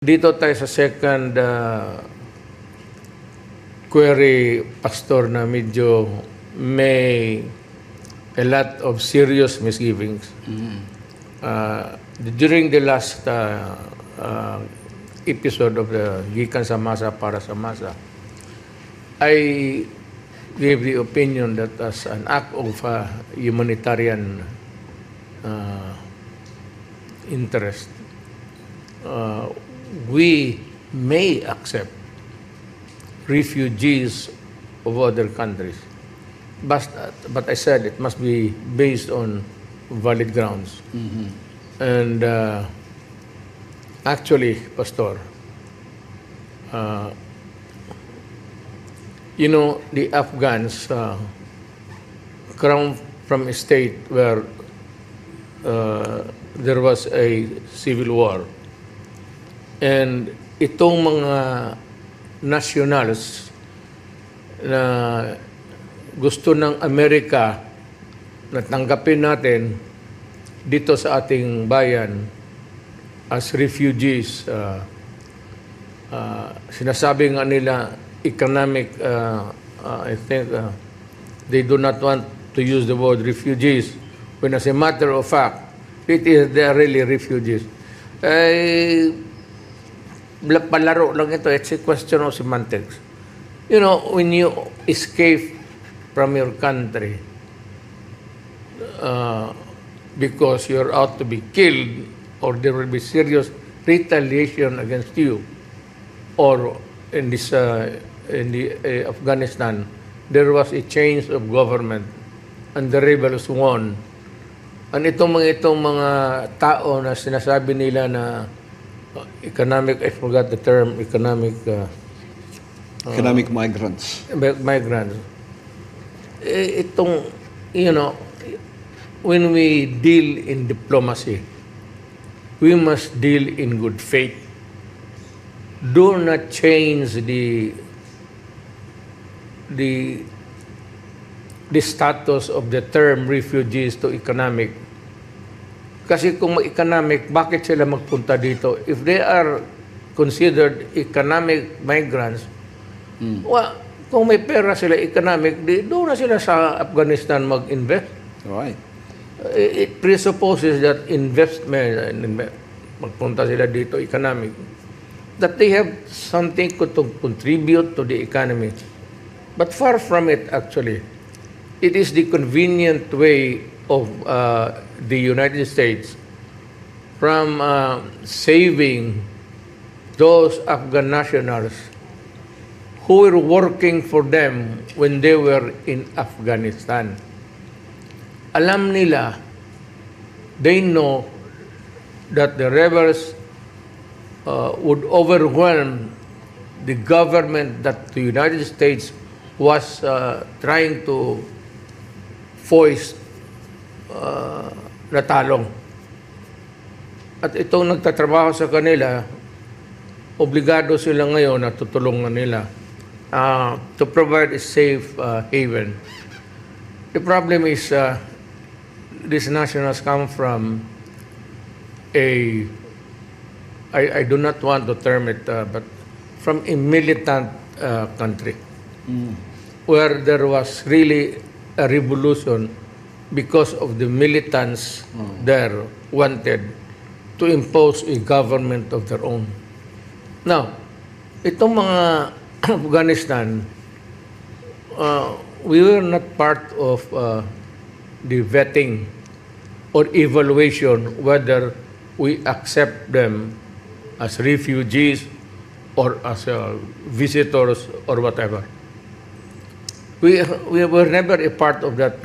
dito tayo sa second query, Pastor, na medyo may a lot of serious misgivings. During the last episode of the Gikan sa Masa para sa Masa, I gave the opinion that as an act of humanitarian interest, we may accept refugees of other countries. But I said it must be based on valid grounds. And actually, Pastor, you know, the Afghans come from a state where there was a civil war. And itong mga nationals na gusto ng Amerika na tanggapin natin dito sa ating bayan as refugees, sinasabi nga nila economic, I think they do not want to use the word refugees, when as a matter of fact, they are really refugees. Palaro lang ito, it's a question of semantics. You know, when you escape from your country because you're out to be killed or there will be serious retaliation against you, or in this in the Afghanistan there was a change of government and the rebels won, and itong mga tao na sinasabi nila na economic, I forgot the term, economic migrants. Migrants. Itong, you know, when we deal in diplomacy, we must deal in good faith. Do not change the status of the term refugees to economic. Kasi kung economic, bakit sila magpunta dito? If they are considered economic migrants, well, kung may pera sila economic, doon na sila sa Afghanistan mag-invest. Right. It presupposes that investment, magpunta sila dito economic, that they have something to contribute to the economy. But far from it, actually. It is the convenient way of the United States from saving those Afghan nationals who were working for them when they were in Afghanistan. Alam nila, they know that the rebels would overwhelm the government that the United States was trying to foist na talong. At itong nagtatrabaho sa kanila, obligado sila ngayon na tutulungan nila to provide a safe haven. The problem is these nationals come from I do not want to term it, but from a militant country where there was really a revolution because of the militants there wanted to impose a government of their own. Now, itong mga Afghanistan, we were not part of the vetting or evaluation whether we accept them as refugees or as visitors or whatever. We were never a part of that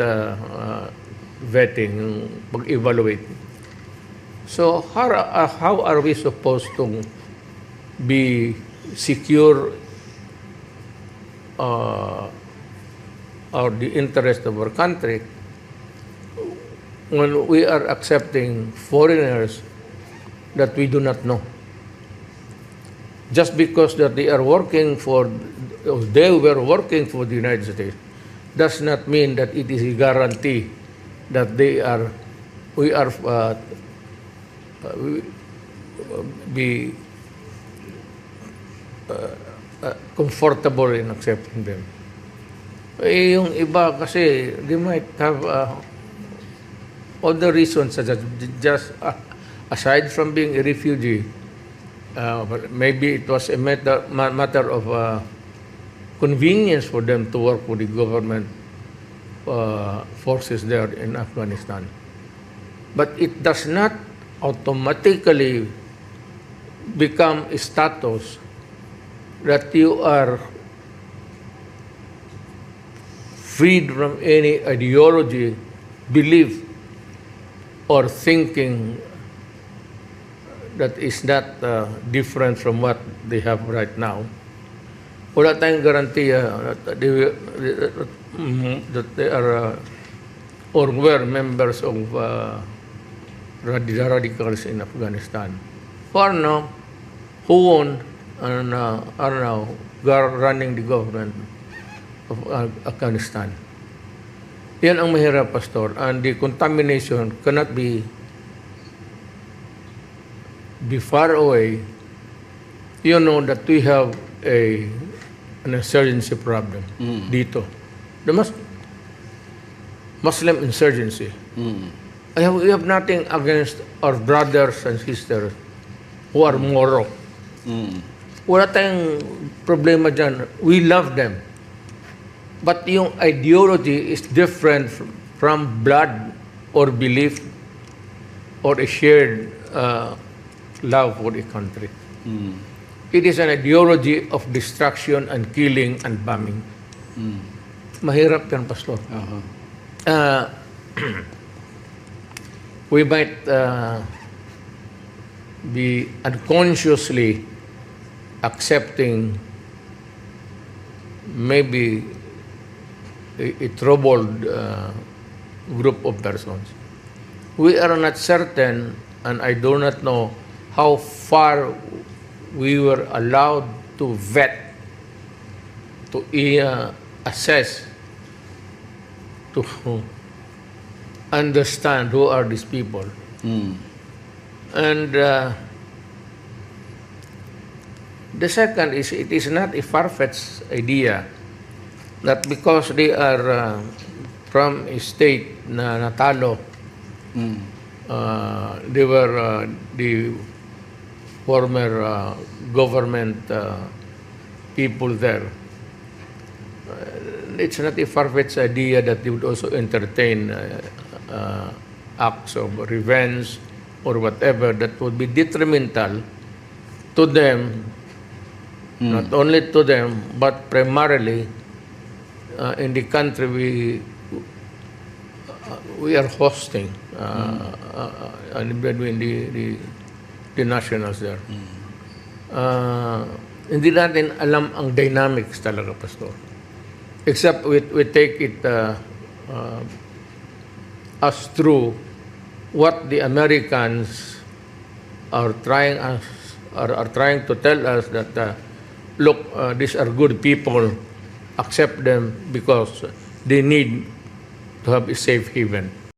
vetting, pag-evaluate. So how are we supposed to be secure or the interest of our country when we are accepting foreigners that we do not know? Just because that they were working for the United States does not mean that it is a guarantee that we comfortable in accepting them. Eh, yung iba kasi, they might have other reasons such as just aside from being a refugee, maybe it was a matter of convenience for them to work with the government forces there in Afghanistan. But it does not automatically become a status that you are freed from any ideology, belief, or thinking that is not different from what they have right now. Wala tayong garantiya that they are or were members of the radicals in Afghanistan. Who are now, who won and are now running the government of Afghanistan. Yan ang mahirap, Pastor. And the contamination cannot be far away. You know that we have an insurgency problem dito. The Muslim insurgency. We have nothing against our brothers and sisters who are Moro. Wala tayong problema dyan. We love them. But yung ideology is different from blood or belief or a shared love for the country. It is an ideology of destruction and killing and bombing. Mahirap yan, Pastor. We might be unconsciously accepting maybe a troubled group of persons. We are not certain, and I do not know how far we were allowed to vet, to assess, to understand who are these people. And the second is, it is not a far-fetched idea that because they are from a state na natalo, they were the former government people there. It's not a far-fetched idea that they would also entertain acts of revenge or whatever that would be detrimental to them, not only to them, but primarily in the country we are hosting, between the nationals there. Hindi natin alam ang dynamics talaga, Pastor. Except we take it as true what the Americans are trying to tell us, that look, these are good people, accept them because they need to have a safe haven.